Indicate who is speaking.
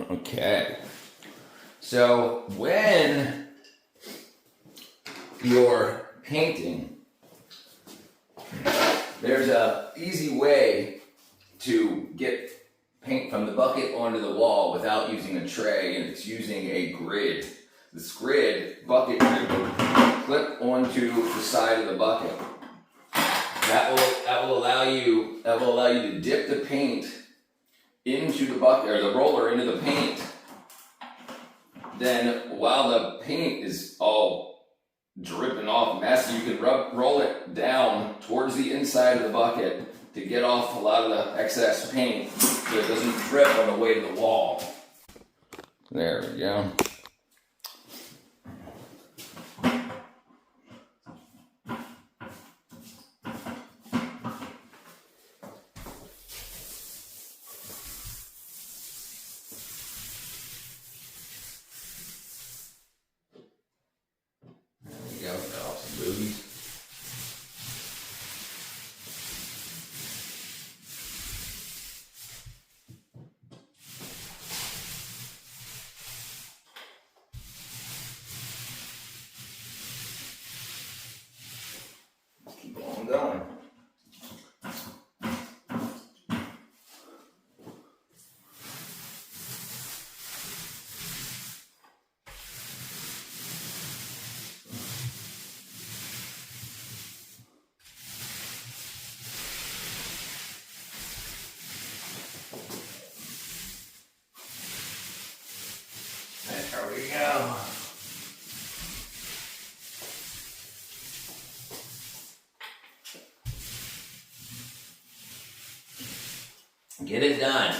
Speaker 1: Okay. So when you're painting, there's an easy way to get paint from the bucket onto the wall without using a tray, and it's using a grid. This bucket grid will clip onto the side of the bucket. That will allow you to dip the paint into the bucket, or the roller into the paint. Then while the paint is all dripping off messy, you can roll it down towards the inside of the bucket to get off a lot of the excess paint so it doesn't drip on the way to the wall. There we go. There we go, got off some boobies. Keep on going. There we go. Get it done.